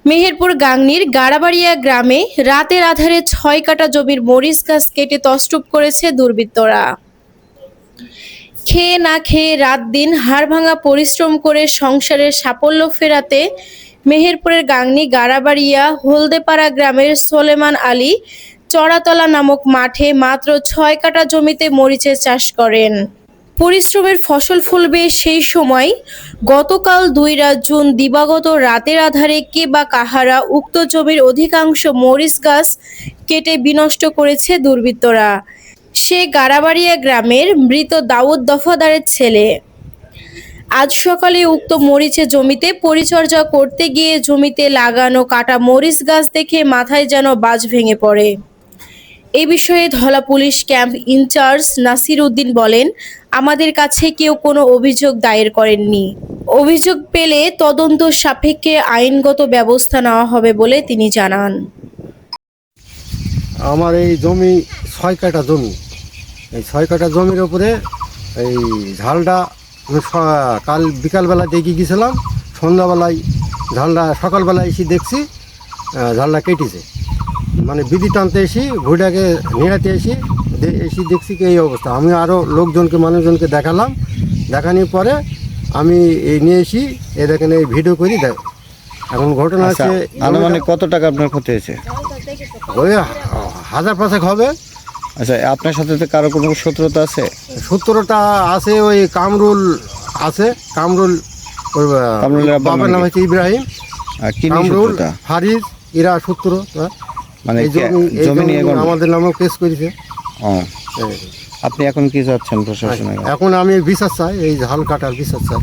মেহেরপুর গাংনীর গাড়াবাড়িয়া গ্রামে রাতের আধারে ৬ কাঠা জমির মরিচ গাছ কেটে তছরূপ করেছে দুর্বৃত্তরা। খেয়ে না খেয়ে রাত দিন হাড়ভাঙা পরিশ্রম করে সংসারের সাফল্য ফেরাতে মেহেরপুরের গাংনী গাড়াবাড়িয়া হলদেপাড়া গ্রামের সোলেমান আলী চড়াতলা নামক মাঠে মাত্র ৬ কাঠা জমিতে মরিচের চাষ করেন। পরিশ্রমের ফসল ফলবে সেই সময় গতকাল ২ জুন দিবাগত রাতের আধারে কে বা কাহারা উক্ত জমির অধিকাংশ মরিচ গাছ কেটে বিনষ্ট করেছে দুর্বৃত্তরা। সে গাড়াবাড়িয়া গ্রামের মৃত দাউদ দফাদারের ছেলে। আজ সকালে উক্ত মরিচের জমিতে পরিচর্যা করতে গিয়ে জমিতে লাগানো কাটা মরিচ গাছ দেখে মাথায় যেন বাজ ভেঙে পড়ে। এ বিষয়ে Dhala police camp in charge Nasir Uddin বলেন, আমাদের কাছে কেউ কোনো অভিযোগ দায়ের করেননি। অভিযোগ পেলে তদন্ত সাপেক্ষে আইনগত ব্যবস্থা নেওয়া হবে বলে তিনি জানান। আমার এই জমি ৬ কাঠা জমি। এই ৬ কাঠা জমির উপরে এই ঝালটা আমি কাল বিকালবেলা দেখে গেছিলাম, সন্ধ্যাবেলায় ঝালটা সকালবেলায় এসে দেখছি ঝালটা কেটেছে। মানে বিদ্যুৎ টানতে এসে ঘুড়াকে নিড়াতে এসে দেখছি কি এই অবস্থা। আমি আরও মানুষজনকে দেখালাম, দেখানোর পরে আমি এই নিয়ে এসি দেখেন এই ভিডিও করি দেখ। এখন ঘটনা আছে আনুমানিক কত টাকা আপনার ক্ষতি হয়েছে? ওই ১,০০০ হবে। আচ্ছা, আপনার সাথে তো কারো কোনো শত্রুতা আছে? সূত্রটা আছে, ওই কামরুল আছে, কামরুল বাবার নাম হচ্ছে ইব্রাহিম, আর কি কামরুল হারিস, এরা সূত্র। মানে জমি নিয়ে আমাদের নামেও কেস করেছে। আপনি এখন কি চাচ্ছেন প্রশাসনের? এখন আমি বিচার চাই, এই ঝাল কাটার বিচার চাই।